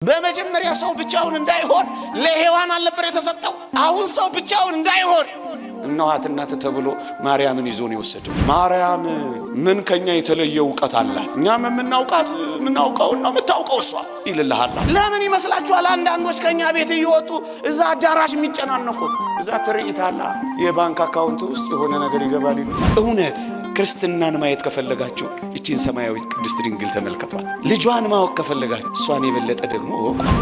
በመጀመሪያ ሰው ብቻውን እንዳይሆን ለሔዋን አልነበር የተሰጠው? አሁን ሰው ብቻውን እንዳይሆን እናት እናት ተብሎ ማርያምን ይዞ ነው የወሰደው። ማርያም ምን ከኛ የተለየ ዕውቀት አላት? እኛም የምናውቃት ምናውቀው ነው የምታውቀው እሷ ይልልሃል። ለምን ይመስላችኋል አንዳንዶች ከኛ ቤት እየወጡ እዛ አዳራሽ የሚጨናነቁት? እዛ ትርኢት አለ፣ የባንክ አካውንት ውስጥ የሆነ ነገር ይገባል ይሉታል። እውነት ክርስትናን ማየት ከፈለጋችሁ እቺን ሰማያዊት ቅድስት ድንግል ተመልከቷት። ልጇን ማወቅ ከፈለጋችሁ እሷን የበለጠ ደግሞ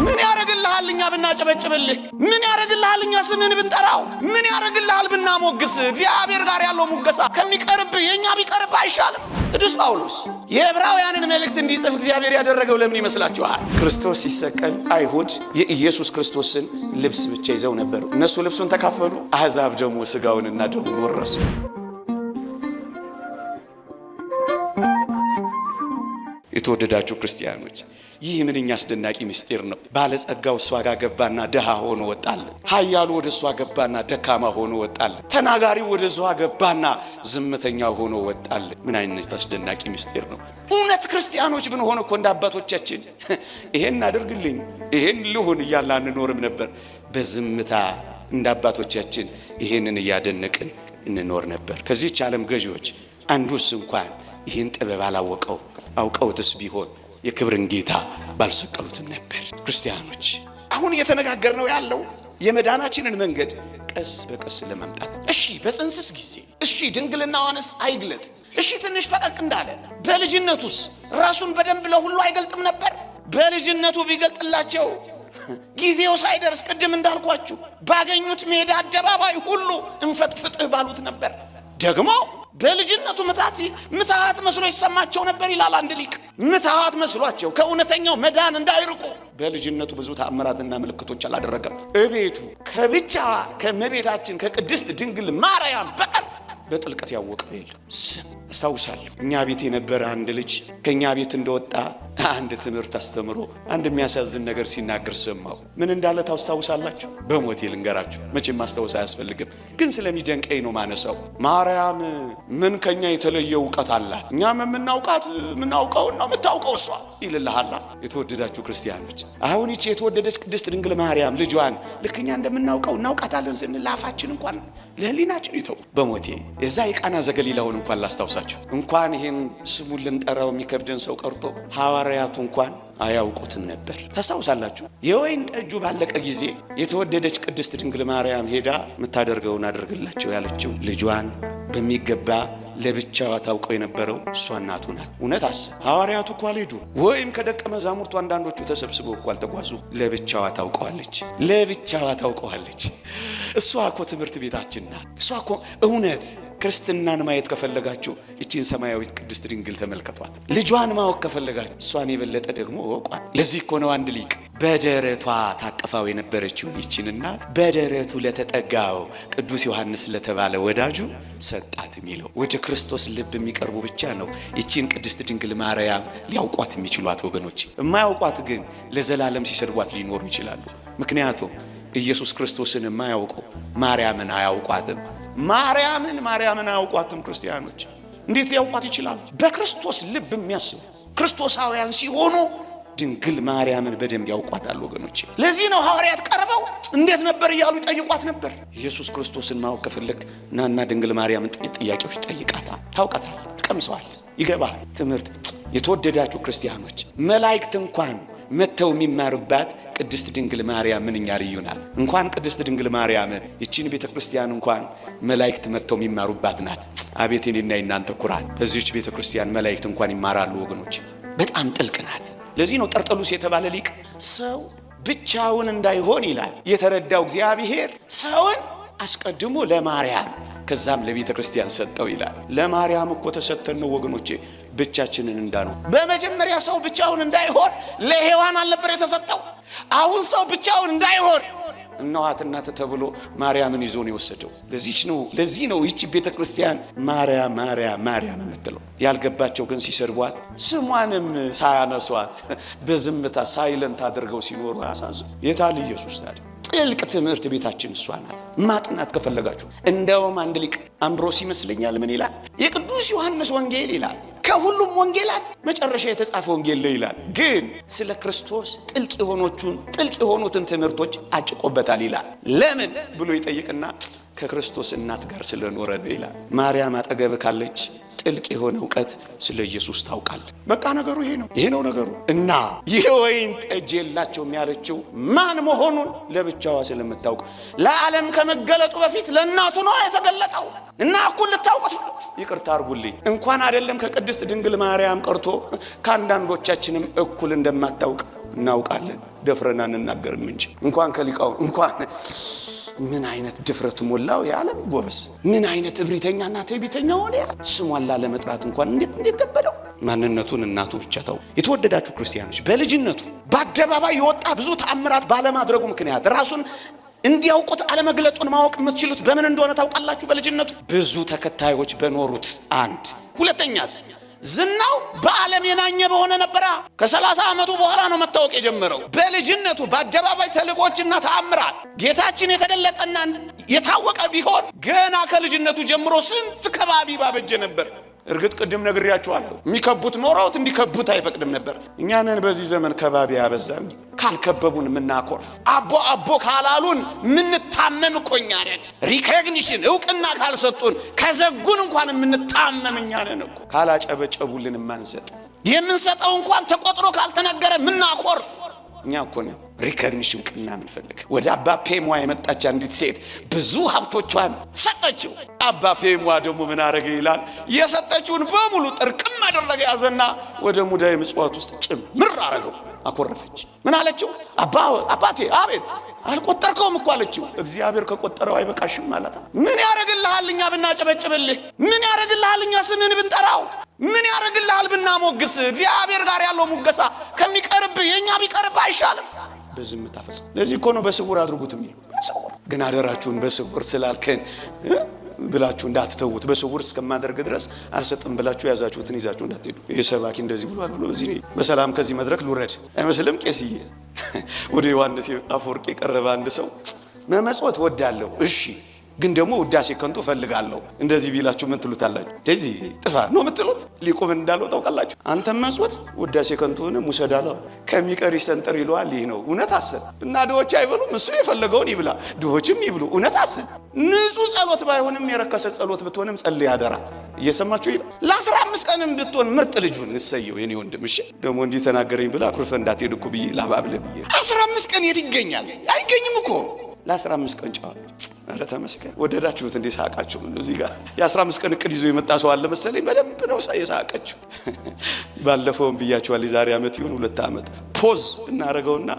ምን ያረግልሃል እኛ ብናጨበጭብልህ? ምን ያረግልሃል እኛ ስምን ብንጠራው? ምን ያረግልሃል ብናሞግስ? እግዚአብሔር ጋር ያለው ሙገሳ ከሚቀርብ የኛ ቢቀርብ አይሻልም? ቅዱስ ጳውሎስ የዕብራውያንን መልእክት እንዲጽፍ እግዚአብሔር ያደረገው ለምን ይመስላችኋል? ክርስቶስ ሲሰቀል አይሁድ የኢየሱስ ክርስቶስን ልብስ ብቻ ይዘው ነበር። እነሱ ልብሱን ተካፈሉ፣ አሕዛብ ደግሞ ስጋውንና ደሙን ወረሱ። የተወደዳችሁ ክርስቲያኖች ይህ ምንኛ አስደናቂ ምስጢር ነው። ባለጸጋው እሷ ጋር ገባና ደሃ ሆኖ ወጣል። ኃያሉ ወደ እሷ ገባና ደካማ ሆኖ ወጣል። ተናጋሪው ወደ እሷ ገባና ዝምተኛ ሆኖ ወጣል። ምን አይነት አስደናቂ ምስጢር ነው! እውነት ክርስቲያኖች ብንሆን እኮ እንደ አባቶቻችን ይሄን አድርግልኝ ይሄን ልሁን እያልን አንኖርም ነበር። በዝምታ እንደ አባቶቻችን ይሄንን እያደነቅን እንኖር ነበር። ከዚህች ዓለም ገዢዎች አንዱስ እንኳን ይህን ጥበብ አላወቀው። አውቀውትስ ቢሆን የክብርን ጌታ ባልሰቀሉትም ነበር። ክርስቲያኖች አሁን እየተነጋገርነው ያለው የመዳናችንን መንገድ ቀስ በቀስ ለማምጣት። እሺ በጽንስስ ጊዜ እሺ ድንግልናዋንስ አይግለጥ? እሺ ትንሽ ፈቀቅ እንዳለ በልጅነቱስ ራሱን በደንብ ለሁሉ አይገልጥም ነበር? በልጅነቱ ቢገልጥላቸው ጊዜው ሳይደርስ ቅድም እንዳልኳችሁ ባገኙት ሜዳ አደባባይ ሁሉ እንፈጥፍጥህ ባሉት ነበር። ደግሞ በልጅነቱ ምትሃት መስሎ ይሰማቸው ነበር ይላል አንድ ሊቅ። ምትሃት መስሏቸው ከእውነተኛው መዳን እንዳይርቁ በልጅነቱ ብዙ ተአምራትና ምልክቶች አላደረገም። እቤቱ ከብቻዋ ከመቤታችን ከቅድስት ድንግል ማርያም በቀር በጥልቀት ያወቀው የለም። አስታውሳለሁ እኛ ቤት የነበረ አንድ ልጅ ከኛ ቤት እንደወጣ አንድ ትምህርት አስተምሮ አንድ የሚያሳዝን ነገር ሲናገር ሰማው። ምን እንዳለ ታስታውሳላችሁ? በሞቴ ልንገራችሁ፣ መቼም ማስታወስ አያስፈልግም፣ ግን ስለሚደንቀኝ ነው ማነሳው። ማርያም ምን ከኛ የተለየ ዕውቀት አላት? እኛም የምናውቃት ምናውቀው ነው የምታውቀው እሷ ይልልሃል። የተወደዳችሁ ክርስቲያኖች አሁን ይቺ የተወደደች ቅድስት ድንግል ማርያም ልጇን ልክኛ እንደምናውቀው እናውቃታለን ስንል አፋችን እንኳን ለህሊናችን ይተው። በሞቴ የዛ የቃና ዘገሊላውን እንኳን ላስታውሳችሁ። እንኳን ይሄን ስሙን ልንጠራው የሚከብደን ሰው ቀርቶ ሐዋርያቱ እንኳን አያውቁትም ነበር። ታስታውሳላችሁ? የወይን ጠጁ ባለቀ ጊዜ የተወደደች ቅድስት ድንግል ማርያም ሄዳ የምታደርገውን አድርግላቸው ያለችው ልጇን በሚገባ ለብቻዋ ታውቀው የነበረው እሷ እናቱ ናት። እውነት አስብ። ሐዋርያቱ እኮ አልሄዱ፣ ወይም ከደቀ መዛሙርቱ አንዳንዶቹ ተሰብስበው እኮ አልተጓዙ። ለብቻዋ ታውቀዋለች፣ ለብቻዋ ታውቀዋለች። እሷ እኮ ትምህርት ቤታችን ናት። እሷ እኮ እውነት ክርስትናን ማየት ከፈለጋችሁ እቺን ሰማያዊት ቅድስት ድንግል ተመልከቷት። ልጇን ማወቅ ከፈለጋችሁ እሷን የበለጠ ደግሞ ወቋል። ለዚህ እኮ ነው አንድ ሊቅ በደረቷ ታቀፋው የነበረችውን ይቺን እናት በደረቱ ለተጠጋው ቅዱስ ዮሐንስ ለተባለ ወዳጁ ሰጣት የሚለው። ወደ ክርስቶስ ልብ የሚቀርቡ ብቻ ነው ይቺን ቅድስት ድንግል ማርያም ሊያውቋት የሚችሏት ወገኖች። የማያውቋት ግን ለዘላለም ሲሰድቧት ሊኖሩ ይችላሉ። ምክንያቱም ኢየሱስ ክርስቶስን የማያውቁ ማርያምን አያውቋትም። ማርያምን አያውቋትም። ክርስቲያኖች እንዴት ሊያውቋት ይችላሉ? በክርስቶስ ልብ የሚያስቡ ክርስቶሳውያን ሲሆኑ ድንግል ማርያምን በደንብ ያውቋታል ወገኖች። ለዚህ ነው ሐዋርያት ቀርበው እንዴት ነበር እያሉ ይጠይቋት ነበር። ኢየሱስ ክርስቶስን ማወቅ ከፈለክ ናና ድንግል ማርያምን ጥያቄዎች ጠይቃታ። ታውቃታል፣ ትቀምሰዋል፣ ይገባል ትምህርት። የተወደዳችሁ ክርስቲያኖች መላእክት እንኳን መተው የሚማሩባት ቅድስት ድንግል ማርያም ምንኛ ልዩ ናት። እንኳን ቅድስት ድንግል ማርያም ይቺን ቤተክርስቲያን እንኳን መላእክት መተው የሚማሩባት ናት። አቤት የኔና የናንተ ኩራት! በዚህች ቤተክርስቲያን መላእክት እንኳን ይማራሉ ወገኖች። በጣም ጥልቅ ናት። ለዚህ ነው ጠርጠሉስ የተባለ ሊቅ ሰው ብቻውን እንዳይሆን ይላል የተረዳው እግዚአብሔር ሰውን አስቀድሞ ለማርያም ከዛም ለቤተ ክርስቲያን ሰጠው ይላል። ለማርያም እኮ ተሰጠን ነው ወገኖቼ፣ ብቻችንን እንዳኑ። በመጀመሪያ ሰው ብቻውን እንዳይሆን ለሔዋን አልነበር የተሰጠው? አሁን ሰው ብቻውን እንዳይሆን እናት እናት ተብሎ ማርያምን ይዞ ነው የወሰደው። ለዚህ ነው ይቺ ቤተ ክርስቲያን ማርያም ማርያም ማርያም የምትለው። ያልገባቸው ግን ሲሰርቧት ስሟንም ሳያነሷት በዝምታ ሳይለንት አድርገው ሲኖሩ ያሳዝኑ። የታለ ኢየሱስ ታዲያ? ጥልቅ ትምህርት ቤታችን እሷ ናት። ማጥናት ከፈለጋችሁ እንደውም አንድ ሊቅ አምብሮስ ይመስለኛል ምን ይላል? የቅዱስ ዮሐንስ ወንጌል ይላል ከሁሉም ወንጌላት መጨረሻ የተጻፈ ወንጌል ላይ ይላል። ግን ስለ ክርስቶስ ጥልቅ የሆኑትን ትምህርቶች አጭቆበታል ይላል። ለምን ብሎ ይጠይቅና ከክርስቶስ እናት ጋር ስለኖረ ነው ይላል። ማርያም አጠገብ ካለች ጥልቅ የሆነ ዕውቀት ስለ ኢየሱስ ታውቃለህ። በቃ ነገሩ ይሄ ነው ነገሩ። እና ይሄ ወይን ጠጅ የላቸውም ያለችው ማን መሆኑን ለብቻዋ ስለምታውቅ ለዓለም ከመገለጡ በፊት ለእናቱ ነው የተገለጠው። እና እኩል ልታውቁት ይቅርታ አድርጉልኝ፣ እንኳን አይደለም ከቅድስት ድንግል ማርያም ቀርቶ ከአንዳንዶቻችንም እኩል እንደማታውቅ እናውቃለን። ደፍረን አንናገርም እንጂ እንኳን ከሊቃው እንኳን ምን አይነት ድፍረት ሞላው የዓለም ጎበስ! ምን አይነት እብሪተኛና ትዕቢተኛ ሆነ! ስሟን ላለመጥራት እንኳን እንዴት ከበደው! ማንነቱን እናቱ ብቻ ታው። የተወደዳችሁ ክርስቲያኖች በልጅነቱ በአደባባይ የወጣ ብዙ ተአምራት ባለማድረጉ ምክንያት ራሱን እንዲያውቁት አለመግለጡን ማወቅ የምትችሉት በምን እንደሆነ ታውቃላችሁ? በልጅነቱ ብዙ ተከታዮች በኖሩት አንድ። ሁለተኛስ ዝናው በዓለም የናኘ በሆነ ነበር። ከ30 ዓመቱ በኋላ ነው መታወቅ የጀመረው። በልጅነቱ በአደባባይ ተልእኮችና ተአምራት ጌታችን የተገለጠና የታወቀ ቢሆን ገና ከልጅነቱ ጀምሮ ስንት ከባቢ ባበጀ ነበር። እርግጥ ቅድም ነግሬያችኋለሁ፣ የሚከቡት ኖረውት እንዲከቡት አይፈቅድም ነበር። እኛንን በዚህ ዘመን ከባቢ ያበዛን፣ ካልከበቡን ምናኮርፍ፣ አቦ ካላሉን ምንታመም እኮኛ ነን። ሪኮግኒሽን እውቅና ካልሰጡን ከዘጉን እንኳን ምንታመም እኛ ነን እኮ። ካላጨበጨቡልን ማንሰጥ፣ የምንሰጠው እንኳን ተቆጥሮ ካልተነገረ ምናኮርፍ እኛ እኮ ነው። ሪኮግኒሽን ቅና ምን ፈልግ። ወደ አባ ፔሟ የመጣች አንዲት ሴት ብዙ ሀብቶቿን ሰጠችው። አባ ፔሟ ደግሞ ምን አረገ ይላል? የሰጠችውን በሙሉ ጥርቅም አደረገ፣ ያዘና ወደ ሙዳየ ምጽዋት ውስጥ ጭምር አረገው። አኮረፈች። ምን አለችው? አባቴ አቤት፣ አልቆጠርከውም እኮ አለችው። እግዚአብሔር ከቆጠረው አይበቃሽም ማለት። ምን ያረግልሃል እኛ ብናጨበጭብልህ? ምን ያረግልሃል እኛ ስምን ብንጠራው? ምን ያረግልሃል ብናሞግስ? እግዚአብሔር ጋር ያለው ሙገሳ ከሚቀርብ የኛ ቢቀርብ አይሻልም? በዝምታ ፈጽሞ። ለዚህ እኮ ነው በስውር አድርጉት የሚል። ግን አደራችሁን በስውር ስላልከን ብላችሁ እንዳትተውት። በስውር እስከማደርግ ድረስ አልሰጥም ብላችሁ ያዛችሁትን ይዛችሁ እንዳትሄዱ። ይሄ ሰባኪ እንደዚህ ብሏል ብሎ እዚህ በሰላም ከዚህ መድረክ ልውረድ አይመስልም? ቄስዬ ወደ ዮሐንስ አፈወርቅ የቀረበ አንድ ሰው መመጽወት ወዳለሁ፣ እሺ ግን ደግሞ ውዳሴ ከንቱ ፈልጋለሁ እንደዚህ ቢላችሁ ምን ትሉታላችሁ? እንደዚህ ጥፋ ነው የምትሉት? ሊቆም እንዳለው ታውቃላችሁ። አንተም መጽወት ውዳሴ ከንቱን ሙሰዳለው ከሚቀር ይሰንጠር ይለዋል። ይህ ነው እውነት። አስብ እና ድሆች አይበሉም፣ እሱ የፈለገውን ይብላ፣ ድሆችም ይብሉ። እውነት አስብ። ንጹህ ጸሎት ባይሆንም የረከሰ ጸሎት ብትሆንም ጸልይ አደራ። እየሰማችሁ ይላል። ለ15 ቀንም ብትሆን ምርጥ ልጁን እሰየው የኔ ወንድም። እሺ ደግሞ እንዲህ ተናገረኝ ብላ አኩርፈ እንዳትሄድ እኮ ብዬ ላባብለ ብዬ 15 ቀን የት ይገኛል? አይገኝም እኮ ለ15 ቀን ጨዋ። አረ ተመስገን። ወደዳችሁት እንዴ? ሳቃችሁ ነው። እዚህ ጋር የ15 ቀን እቅድ ይዞ የመጣ ሰው አለ መሰለኝ። በደንብ ነው የሳቀችው። ባለፈውም ብያችኋል። የዛሬ ዓመት ይሁን 2 ዓመት ፖዝ እናደርገውና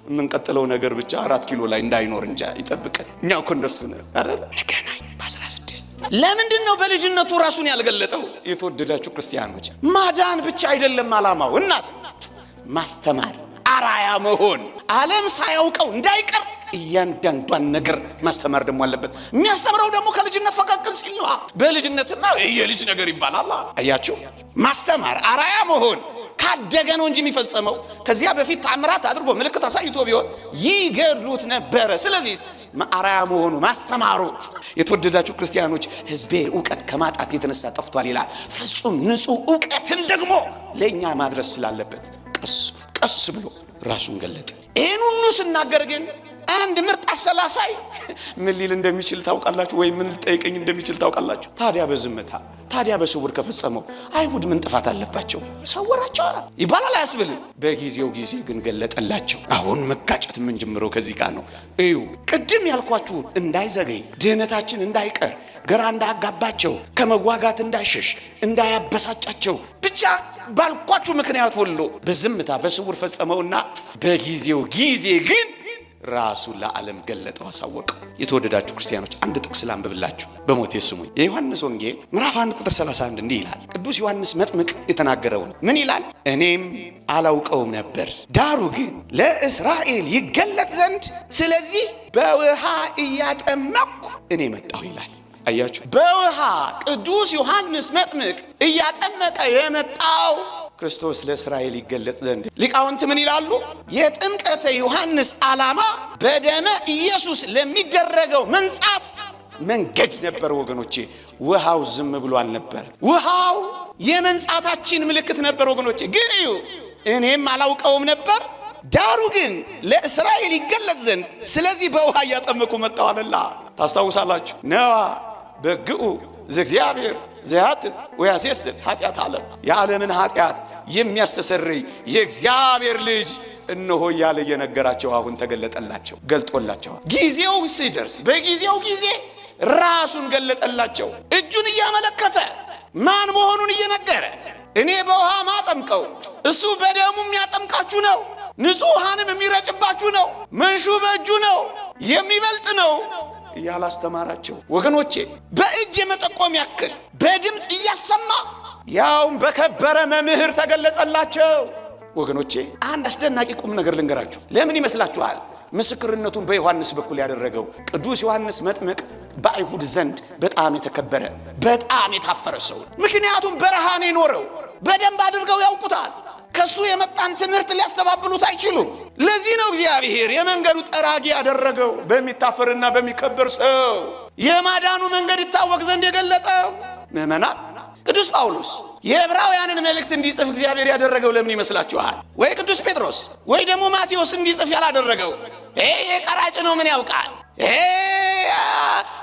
የምንቀጥለው ነገር ብቻ 4 ኪሎ ላይ እንዳይኖር እንጃ ይጠብቀን። እኛ እኮ እንደሱ ነው። አረ ነገናኝ በ16 ለምንድን ነው በልጅነቱ ራሱን ያልገለጠው? የተወደዳችሁ ክርስቲያኖች ማዳን ብቻ አይደለም ዓላማው። እናስ ማስተማር፣ አራያ መሆን፣ ዓለም ሳያውቀው እንዳይቀር እያንዳንዷን ነገር ማስተማር ደግሞ አለበት። የሚያስተምረው ደግሞ ከልጅነት ፈቀቅ ሲል ነው። በልጅነትማ የልጅ ነገር ይባላል። አያችሁ፣ ማስተማር፣ አራያ መሆን ካደገ ነው እንጂ የሚፈጸመው። ከዚያ በፊት ተአምራት አድርጎ ምልክት አሳይቶ ቢሆን ይገድሉት ነበረ። ስለዚህ አራያ መሆኑ ማስተማሩ። የተወደዳችሁ ክርስቲያኖች ሕዝቤ ዕውቀት ከማጣት የተነሳ ጠፍቷል ይላል። ፍጹም ንጹህ ዕውቀትን ደግሞ ለእኛ ማድረስ ስላለበት ቀስ ብሎ ራሱን ገለጠ። ይህን ሁሉ ስናገር ግን አንድ ምርጥ አሰላሳይ ምን ሊል እንደሚችል ታውቃላችሁ? ወይ ምን ሊጠይቀኝ እንደሚችል ታውቃላችሁ? ታዲያ በዝምታ ታዲያ በስውር ከፈጸመው አይሁድ ምን ጥፋት አለባቸው? ሰወራቸው ይባላል አያስብልም? በጊዜው ጊዜ ግን ገለጠላቸው። አሁን መጋጨት ምን ጀምረው ከዚህ ጋር ነው። እዩ ቅድም ያልኳችሁ እንዳይዘገይ፣ ድህነታችን እንዳይቀር፣ ግራ እንዳያጋባቸው፣ ከመዋጋት እንዳይሸሽ፣ እንዳያበሳጫቸው ብቻ ባልኳችሁ ምክንያት ሁሉ በዝምታ በስውር ፈጸመውና በጊዜው ጊዜ ግን ራሱ ለዓለም ገለጠው፣ አሳወቀው። የተወደዳችሁ ክርስቲያኖች አንድ ጥቅስ ላንብብላችሁ በሞቴ ስሙኝ። የዮሐንስ ወንጌል ምዕራፍ 1 ቁጥር 31 እንዲህ ይላል። ቅዱስ ዮሐንስ መጥምቅ የተናገረው ነው። ምን ይላል? እኔም አላውቀውም ነበር፣ ዳሩ ግን ለእስራኤል ይገለጥ ዘንድ ስለዚህ በውሃ እያጠመቅኩ እኔ መጣሁ ይላል። አያችሁ፣ በውሃ ቅዱስ ዮሐንስ መጥምቅ እያጠመቀ የመጣው ክርስቶስ ለእስራኤል ይገለጥ ዘንድ። ሊቃውንት ምን ይላሉ? የጥምቀተ ዮሐንስ ዓላማ በደመ ኢየሱስ ለሚደረገው መንጻት መንገድ ነበር ወገኖቼ። ውሃው ዝም ብሎ አልነበረ። ውሃው የመንጻታችን ምልክት ነበር ወገኖቼ። ግን እዩ እኔም አላውቀውም ነበር፣ ዳሩ ግን ለእስራኤል ይገለጽ ዘንድ ስለዚህ በውሃ እያጠመቁ መጣሁ አለላ። ታስታውሳላችሁ? ነዋ በግኡ ዘእግዚአብሔር ዘያትት ወያሴስል ኃጢአት ዓለም፣ የዓለምን ኃጢአት የሚያስተሰርይ የእግዚአብሔር ልጅ እነሆ እያለ እየነገራቸው አሁን ተገለጠላቸው፣ ገልጦላቸዋል። ጊዜው ሲደርስ በጊዜው ጊዜ ራሱን ገለጠላቸው። እጁን እያመለከተ ማን መሆኑን እየነገረ እኔ በውሃ ማጠምቀው እሱ በደሙ የሚያጠምቃችሁ ነው፣ ንጹሕ ውሃንም የሚረጭባችሁ ነው፣ መንሹ በእጁ ነው፣ የሚበልጥ ነው እያላስተማራቸው ወገኖቼ፣ በእጅ የመጠቆም ያክል በድምፅ እያሰማ ያውም በከበረ መምህር ተገለጸላቸው። ወገኖቼ አንድ አስደናቂ ቁም ነገር ልንገራችሁ። ለምን ይመስላችኋል ምስክርነቱን በዮሐንስ በኩል ያደረገው? ቅዱስ ዮሐንስ መጥምቅ በአይሁድ ዘንድ በጣም የተከበረ በጣም የታፈረ ሰው። ምክንያቱም በረሃን የኖረው በደንብ አድርገው ያውቁታል። ከሱ የመጣን ትምህርት ሊያስተባብሉት አይችሉም። ለዚህ ነው እግዚአብሔር የመንገዱ ጠራጊ ያደረገው በሚታፈርና በሚከበር ሰው የማዳኑ መንገድ ይታወቅ ዘንድ የገለጠው። ምዕመናን ቅዱስ ጳውሎስ የዕብራውያንን መልእክት እንዲጽፍ እግዚአብሔር ያደረገው ለምን ይመስላችኋል? ወይ ቅዱስ ጴጥሮስ ወይ ደግሞ ማቴዎስ እንዲጽፍ ያላደረገው? ቀራጭ ነው ምን ያውቃል፣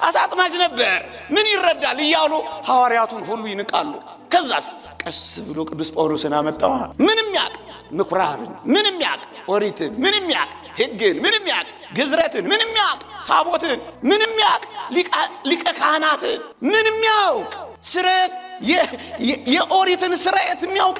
አሳጥማጅ ነበር ምን ይረዳል እያሉ ሐዋርያቱን ሁሉ ይንቃሉ። ከዛስ ቀስ ብሎ ቅዱስ ጳውሎስን አመጣዋ። ምንም ያቅ ምኩራብን፣ ምንም ያቅ ኦሪትን፣ ምንም ያቅ ሕግን፣ ምንም ያቅ ግዝረትን፣ ምንም ያቅ ታቦትን፣ ምንም ያቅ ሊቀ ካህናትን፣ ምንም ያውቅ ስርየት የኦሪትን ስርየት የሚያውቅ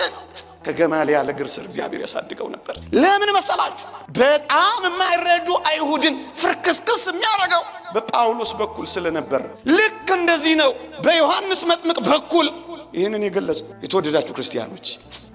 ከገማልያል እግር ስር እግዚአብሔር ያሳድገው ነበር። ለምን መሰላችሁ? በጣም የማይረዱ አይሁድን ፍርክስክስ የሚያደርገው በጳውሎስ በኩል ስለነበር። ልክ እንደዚህ ነው በዮሐንስ መጥምቅ በኩል ይህንን የገለጸው። የተወደዳችሁ ክርስቲያኖች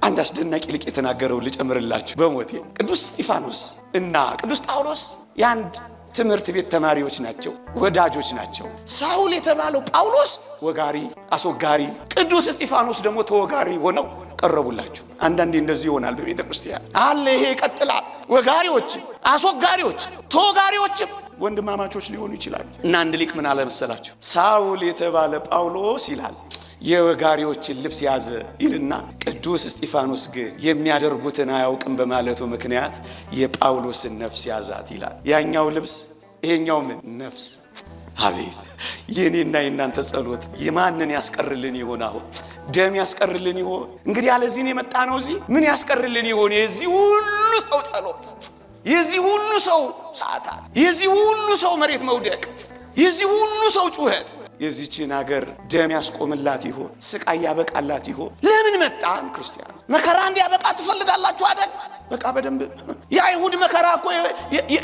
አንድ አስደናቂ ሊቅ የተናገረው ልጨምርላችሁ በሞቴ። ቅዱስ እስጢፋኖስ እና ቅዱስ ጳውሎስ የአንድ ትምህርት ቤት ተማሪዎች ናቸው፣ ወዳጆች ናቸው። ሳውል የተባለው ጳውሎስ ወጋሪ አስወጋሪ፣ ቅዱስ እስጢፋኖስ ደግሞ ተወጋሪ ሆነው ቀረቡላችሁ። አንዳንዴ እንደዚህ ይሆናል በቤተ ክርስቲያን አለ። ይሄ ይቀጥላል። ወጋሪዎች፣ አስወጋሪዎች፣ ተወጋሪዎችም ወንድማማቾች ሊሆኑ ይችላሉ። እና አንድ ሊቅ ምን አለ መሰላችሁ? ሳውል የተባለ ጳውሎስ ይላል የወጋሪዎችን ልብስ ያዘ ይልና ቅዱስ እስጢፋኖስ ግን የሚያደርጉትን አያውቅም በማለቱ ምክንያት የጳውሎስን ነፍስ ያዛት ይላል። ያኛው ልብስ ይሄኛው ምን ነፍስ። አቤት የኔና የናንተ ጸሎት የማንን ያስቀርልን ይሆን? አሁን ደም ያስቀርልን ይሆን? እንግዲህ ያለዚህ ነው የመጣ ነው። እዚህ ምን ያስቀርልን ይሆን? የዚህ ሁሉ ሰው ጸሎት፣ የዚህ ሁሉ ሰው ሰዓታት፣ የዚህ ሁሉ ሰው መሬት መውደቅ፣ የዚህ ሁሉ ሰው ጩኸት የዚህችን ሀገር ደም ያስቆምላት ይሆን? ስቃይ ያበቃላት ይሆን? ለምን መጣን? ክርስቲያን መከራ እንዲያበቃ ትፈልጋላችሁ አይደል? በቃ በደንብ የአይሁድ መከራ እኮ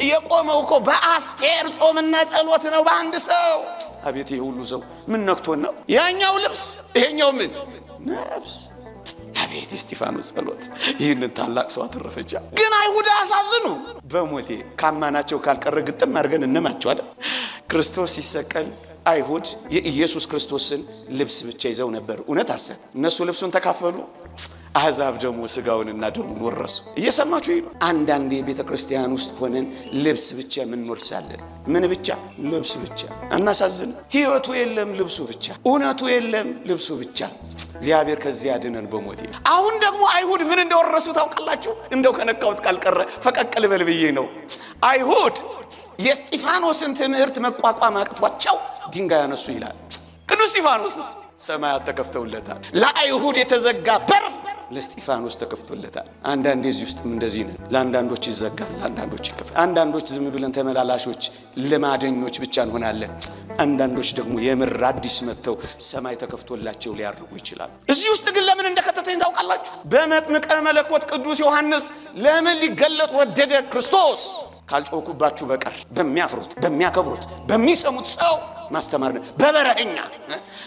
የቆመው እኮ በአስቴር ጾምና ጸሎት ነው በአንድ ሰው። አቤት ይሄ ሁሉ ሰው ምን ነክቶን ነው? ያኛው ልብስ ይሄኛው ምን ነፍስ። አቤት እስጢፋኖስ ጸሎት ይህንን ታላቅ ሰው አተረፈቻ። ግን አይሁድ አሳዝኑ። በሞቴ ካማናቸው ካልቀረ ግጥም አድርገን እንማቸው አይደል? ክርስቶስ ሲሰቀል አይሁድ የኢየሱስ ክርስቶስን ልብስ ብቻ ይዘው ነበር። እውነት አሰብ እነሱ ልብሱን ተካፈሉ፣ አሕዛብ ደግሞ ስጋውንና ደሙን ወረሱ። እየሰማችሁ ይሉ አንዳንዴ ቤተ ክርስቲያን ውስጥ ሆነን ልብስ ብቻ እንወርሳለን። ምን ብቻ? ልብስ ብቻ። እናሳዝን። ሕይወቱ የለም ልብሱ ብቻ፣ እውነቱ የለም ልብሱ ብቻ። እግዚአብሔር ከዚህ ያድነን በሞቴ። አሁን ደግሞ አይሁድ ምን እንደወረሱ ታውቃላችሁ? እንደው ከነካውት ካልቀረ ፈቀቅ ልበል ብዬ ነው። አይሁድ የእስጢፋኖስን ትምህርት መቋቋም አቅቷቸው ድንጋይ ያነሱ ይላል። ቅዱስ እስጢፋኖስስ ሰማያት ተከፍተውለታል። ለአይሁድ የተዘጋ በር ለእስጢፋኖስ ተከፍቶለታል። አንዳንዴ እዚህ ውስጥም እንደዚህ ነው። ለአንዳንዶች ይዘጋል፣ ለአንዳንዶች ይከፈታል። አንዳንዶች ዝም ብለን ተመላላሾች ልማደኞች ብቻ እንሆናለን። አንዳንዶች ደግሞ የምር አዲስ መጥተው ሰማይ ተከፍቶላቸው ሊያርጉ ይችላል። እዚህ ውስጥ ግን ለምን እንደከተተኝ ታውቃላችሁ? በመጥምቀ መለኮት ቅዱስ ዮሐንስ ለምን ሊገለጥ ወደደ ክርስቶስ? ካልጮኩባችሁ በቀር በሚያፍሩት በሚያከብሩት በሚሰሙት ሰው ማስተማር ነው። በበረኛ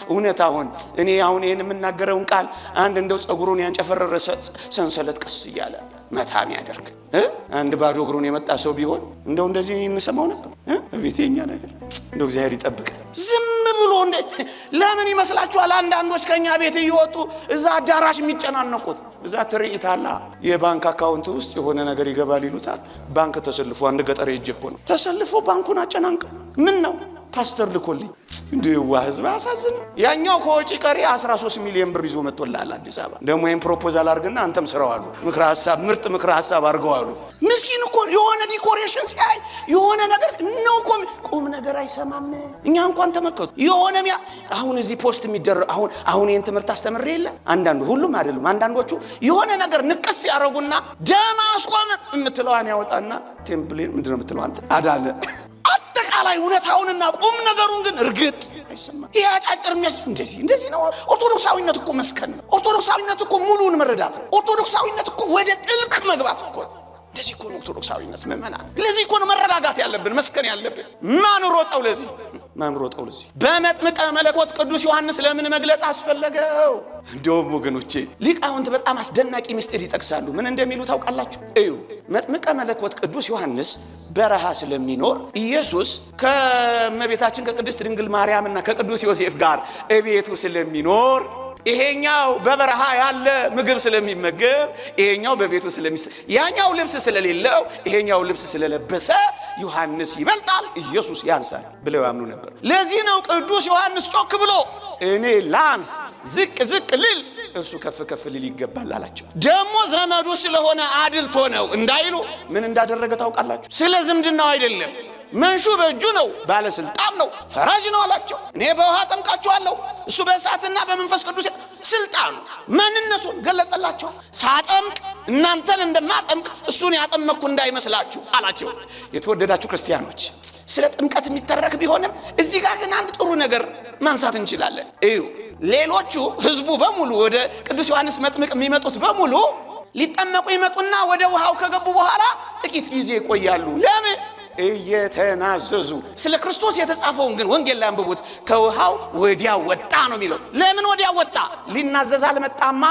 እውነት እኔ አሁን ይሄን የምናገረውን ቃል አንድ እንደው ጸጉሩን ያንጨፈረረ ሰንሰለት ቀስ እያለ መታም ያደርግ አንድ ባዶ እግሩን የመጣ ሰው ቢሆን እንደው እንደዚህ እንሰማው ነበር። ቤቴኛ ነገር እንደው እግዚአብሔር ይጠብቅ። ዝም ብሎ ለምን ይመስላችኋል? አንዳንዶች ከኛ ቤት እየወጡ እዛ አዳራሽ የሚጨናነቁት እዛ ትርኢት አለ። የባንክ አካውንት ውስጥ የሆነ ነገር ይገባል ይሉታል። ባንክ ተሰልፎ አንድ ገጠር ሄጄ እኮ ነው ተሰልፎ ባንኩን አጨናንቀው ምን ነው ፓስተር ልኮልኝ እንደው ህዝብ አሳዝን። ያኛው ከወጪ ቀሪ 13 ሚሊዮን ብር ይዞ መጥቶላል አዲስ አበባ። ደግሞ ይሄን ፕሮፖዛል አድርግና አንተም ስራው አሉ። ምክረ ሐሳብ ምርጥ ምክረ ሐሳብ አድርገው አሉ። ምስኪን እኮ የሆነ ዲኮሬሽን ሲያይ የሆነ ነገር ነው እኮ ቁም ነገር አይሰማም። እኛ እንኳን ተመከቱ የሆነ አሁን እዚህ ፖስት የሚደረግ አሁን ይሄን ትምህርት አስተምር የለ አንዳንዱ ሁሉም አይደሉም አንዳንዶቹ የሆነ ነገር ንቅስ ያረጉና ደማስቆም የምትለዋን ያወጣና ቴምፕሌን ምንድነው የምትለው አንተ አዳለ አጠቃላይ እውነታውንና ቁም ነገሩን ግን እርግጥ አይሰማም። ይሄ አጫጭር እንደዚህ ነው። ኦርቶዶክሳዊነት እኮ መስከን ነው። ኦርቶዶክሳዊነት እኮ ሙሉን መረዳት ነው። ኦርቶዶክሳዊነት እኮ ወደ ጥልቅ መግባት እኮ እንደዚህ እኮ ነው ኦርቶዶክሳዊነት መመናን። ለዚህ እኮ ነው መረጋጋት ያለብን መስከን ያለብን። ማን ሮጠው ለዚህ በመጥምቀ መለኮት ቅዱስ ዮሐንስ ለምን መግለጥ አስፈለገው? እንደውም ወገኖቼ ሊቃውንት በጣም አስደናቂ ምስጢር ይጠቅሳሉ። ምን እንደሚሉ ታውቃላችሁ? እዩ መጥምቀ መለኮት ቅዱስ ዮሐንስ በረሃ ስለሚኖር ኢየሱስ ከእመቤታችን ከቅድስት ድንግል ማርያምና ከቅዱስ ዮሴፍ ጋር እቤቱ ስለሚኖር ይሄኛው በበረሃ ያለ ምግብ ስለሚመገብ ይሄኛው በቤቱ ያኛው ልብስ ስለሌለው ይሄኛው ልብስ ስለለበሰ ዮሐንስ ይበልጣል ኢየሱስ ያንሳል ብለው ያምኑ ነበር። ለዚህ ነው ቅዱስ ዮሐንስ ጮክ ብሎ እኔ ላንስ ዝቅ ልል እርሱ ከፍ ሊል ይገባል አላቸው። ደሞ ዘመዱ ስለሆነ አድልቶ ነው እንዳይሉ ምን እንዳደረገ ታውቃላችሁ? ስለ ዝምድናው አይደለም መንሹ በእጁ ነው ባለስልጣን ነው ፈራጅ ነው አላቸው። እኔ በውሃ አጠምቃችኋለሁ እሱ በእሳትና በመንፈስ ቅዱስ ስልጣኑ ማንነቱን ገለጸላቸው። ሳጠምቅ እናንተን እንደማጠምቅ እሱን ያጠመቅኩ እንዳይመስላችሁ አላቸው። የተወደዳችሁ ክርስቲያኖች ስለ ጥምቀት የሚተረክ ቢሆንም እዚህ ጋር ግን አንድ ጥሩ ነገር ማንሳት እንችላለን። እዩ ሌሎቹ ህዝቡ በሙሉ ወደ ቅዱስ ዮሐንስ መጥምቅ የሚመጡት በሙሉ ሊጠመቁ ይመጡና ወደ ውሃው ከገቡ በኋላ ጥቂት ጊዜ ይቆያሉ። ለምን? እየተናዘዙ። ስለ ክርስቶስ የተጻፈውን ግን ወንጌል ላይ አንብቡት። ከውሃው ወዲያው ወጣ ነው የሚለው። ለምን ወዲያው ወጣ? ሊናዘዝ አልመጣማ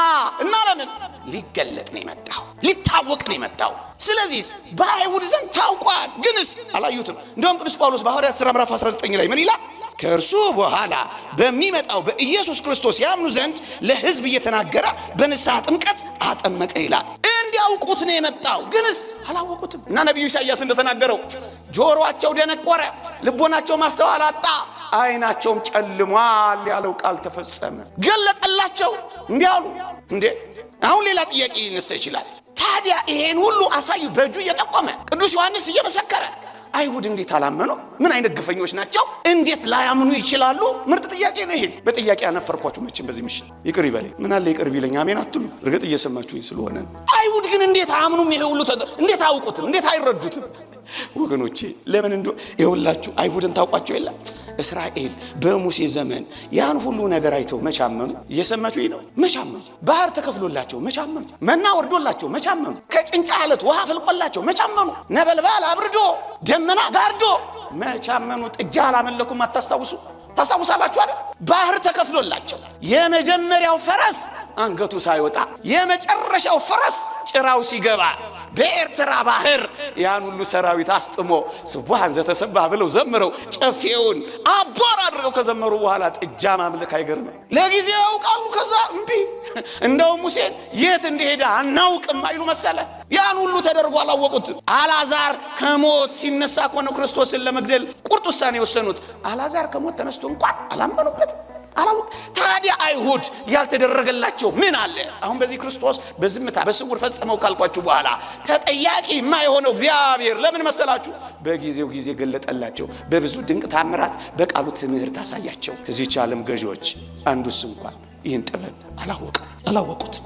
እና ለምን? ሊገለጥ ነው የመጣው፣ ሊታወቅ ነው የመጣው። ስለዚህ በአይሁድ ዘንድ ታውቋል፣ ግንስ አላዩትም። እንደውም ቅዱስ ጳውሎስ በሐዋርያት ሥራ ምዕራፍ 19 ላይ ምን ይላል? ከእርሱ በኋላ በሚመጣው በኢየሱስ ክርስቶስ ያምኑ ዘንድ ለሕዝብ እየተናገረ በንስሐ ጥምቀት አጠመቀ ይላል። እንዲያውቁት ነው የመጣው፣ ግንስ አላወቁትም። እና ነቢዩ ኢሳይያስ እንደተናገረው ጆሮአቸው ደነቆረ፣ ልቦናቸው ማስተዋል አጣ፣ አይናቸውም ጨልሟል ያለው ቃል ተፈጸመ። ገለጠላቸው እንዲህ አሉ። እንዴ አሁን ሌላ ጥያቄ ሊነሳ ይችላል። ታዲያ ይሄን ሁሉ አሳዩ በእጁ እየጠቆመ ቅዱስ ዮሐንስ እየመሰከረ አይሁድ እንዴት አላመኑ? ምን አይነት ግፈኞች ናቸው? እንዴት ላያምኑ ይችላሉ? ምርጥ ጥያቄ ነው ይሄ። በጥያቄ አነፈርኳችሁ መቼም በዚህ ምሽት ይቅር ይበለኝ። ምን አለ ይቅር ቢለኝ አሜን አትሉ? እርግጥ እየሰማችሁኝ ስለሆነ። አይሁድ ግን እንዴት አያምኑም? ይሄ ሁሉ እንዴት አያውቁትም? እንዴት አይረዱትም? ወገኖቼ ለምን እንደው ይኸውላችሁ አይሁድን ታውቋቸው የለ እስራኤል በሙሴ ዘመን ያን ሁሉ ነገር አይተው መቻመኑ። እየሰማችሁ ነው? መቻመኑ። ባህር ተከፍሎላቸው መቻመኑ። መና ወርዶላቸው መቻመኑ። ከጭንጫ አለት ውሃ ፈልቆላቸው መቻመኑ። ነበልባል አብርዶ ደመና ጋርዶ መቻመኑ። ጥጃ አላመለኩም። ታስታውሳላችሁ አይደል? ባህር ተከፍሎላቸው የመጀመሪያው ፈረስ አንገቱ ሳይወጣ የመጨረሻው ፈረስ ጭራው ሲገባ በኤርትራ ባህር ያን ሁሉ ሰራዊት አስጥሞ ስብሐን ዘተሰብሐ ብለው ዘምረው ጨፌውን አቦር አድርገው ከዘመሩ በኋላ ጥጃ ማምለክ አይገርም? ለጊዜው ያውቃሉ። ከዛ እምቢ እንደውም ሙሴን የት እንደሄደ አናውቅም አይሉ መሰለ። ያን ሁሉ ተደርጎ አላወቁትም። አልዓዛር ከሞት ሲነሳ እኮ ነው ክርስቶስን ለመግደል ቁርጥ ውሳኔ የወሰኑት። አልዓዛር ከሞት ተነስቶ እንኳን አላመኑበትም። ታዲያ አይሁድ ያልተደረገላቸው ምን አለ? አሁን በዚህ ክርስቶስ በዝምታ በስውር ፈጸመው ካልኳችሁ በኋላ ተጠያቂ የማይሆነው እግዚአብሔር ለምን መሰላችሁ? በጊዜው ጊዜ ገለጠላቸው። በብዙ ድንቅ ታምራት በቃሉ ትምህርት አሳያቸው። ከዚህች ዓለም ገዢዎች አንዱስ እንኳን ይህን ጥበብ አላወቁትም።